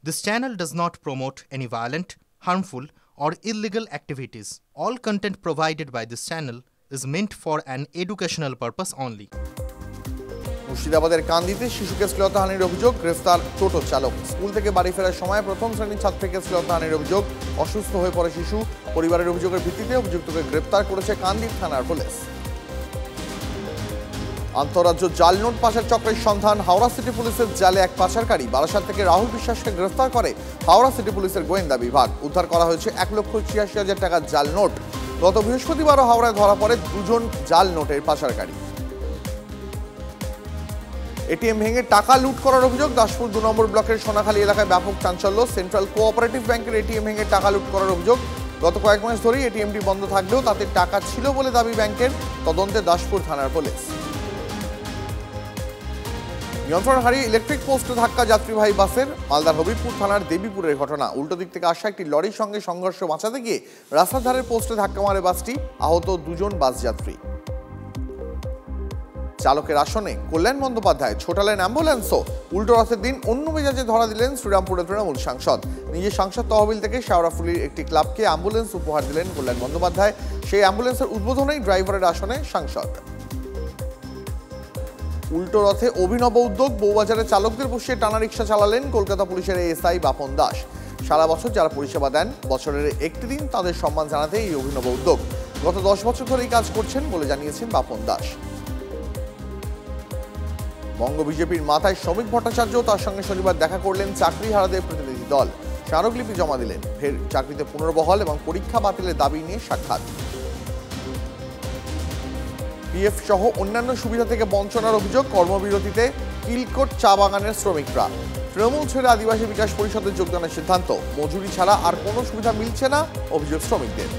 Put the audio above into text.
This channel does not promote any violent, harmful, or illegal activities. All content provided by this channel is meant for an educational purpose only. মুর্শিদাবাদের কান্দিতে শিশুকে শ্লীলতাহানির অভিযোগ, গ্রেফতার টোটো চালক। School থেকে বাড়ি ফেরার সময় প্রথম শ্রেণীর ছাত্রীকে শ্লীলতাহানির অভিযোগ, অসুস্থ হয়ে পড়ে শিশু। পরিবারের অভিযোগের ভিত্তিতে অভিযুক্তকে গ্রেফতার করেছে কান্দির থানার পুলিশ। আন্তঃরাজ্য জাল নোট পাচার চক্রের সন্ধান হাওড়া সিটি পুলিশের জালে এক পাচারকারী। বারাসাত থেকে রাহুল বিশ্বাসকে গ্রেফতার করে হাওড়া সিটি পুলিশের গোয়েন্দা বিভাগ। উদ্ধার করা হয়েছে 1,86,000 টাকার জাল নোট। গত বৃহস্পতিবারও হাওড়ায় ধরা পড়ে দুজন জাল নোটের পাচারকারী। এটিএম ভেঙে টাকা লুট করার অভিযোগ। দাসপুর 2 নম্বর ব্লকের সোনাখালী এলাকায় ব্যাপক চাঞ্চল্য। সেন্ট্রাল কোঅপারেটিভ ব্যাংকের এটিএম ভেঙে টাকা লুট করার অভিযোগ। গত কয়েক মাস ধরেই এটিএমটি বন্ধ থাকলেও তাতে টাকা ছিল বলে দাবি ব্যাংকের। তদন্তে দাসপুর থানার পুলিশ। নিয়ন্ত্রণ হারিয়ে ইলেকট্রিক পোস্টে ধাক্কা যাত্রীবাহী বাসের। মালদার হবিবপুর থানার দেবীপুরের ঘটনা। উল্টো দিক থেকে আসা একটি লরির সঙ্গে সংঘর্ষ বাঁচাতে গিয়ে রাস্তার ধারের পোস্টে ধাক্কা মারে বাসটি। আহত 2 জন বাস যাত্রী। চালকের আসনে কল্যাণ বন্দ্যোপাধ্যায়, ছোটালেন অ্যাম্বুলেন্সও। উল্টো রথের দিন অন্য মেজাজে ধরা দিলেন শ্রীরামপুরের তৃণমূল সাংসদ। নিজের সাংসদ তহবিল থেকে শেওড়াফুলির একটি ক্লাবকে অ্যাম্বুলেন্স উপহার দিলেন কল্যাণ বন্দ্যোপাধ্যায়। সেই অ্যাম্বুলেন্সের উদ্বোধনেই ড্রাইভারের আসনে সাংসদ। উল্টো রথে অভিনব উদ্যোগ। বউবাজারে চালকদের বসিয়ে টানা রিক্সা চালালেন কলকাতা পুলিশের এএসআই বাপন দাস। সারা বছর যারা পরিষেবা দেন, বছরের একটি দিন তাদের সম্মান জানাতে এই অভিনব উদ্যোগ। গত 10 বছর ধরে এই কাজ করছেন বলে জানিয়েছেন বাপন দাস। বঙ্গ বিজেপির মাথায় শ্রমিক ভট্টাচার্য, তার সঙ্গে শনিবার দেখা করলেন চাকরিহারাদের প্রতিনিধি দল। স্মারকলিপি জমা দিলেন। ফের চাকরিতে পুনর্বহাল এবং পরীক্ষা বাতিলের দাবি নিয়ে সাক্ষাৎ। পিএফ সহ অন্যান্য সুবিধা থেকে বঞ্চনার অভিযোগ। কর্মবিরতিতে কিলকোট চা বাগানের শ্রমিকরা। তৃণমূল ছেড়ে আদিবাসী বিকাশ পরিষদের যোগদানের সিদ্ধান্ত। মজুরি ছাড়া আর কোনো সুবিধা মিলছে না, অভিযোগ শ্রমিকদের।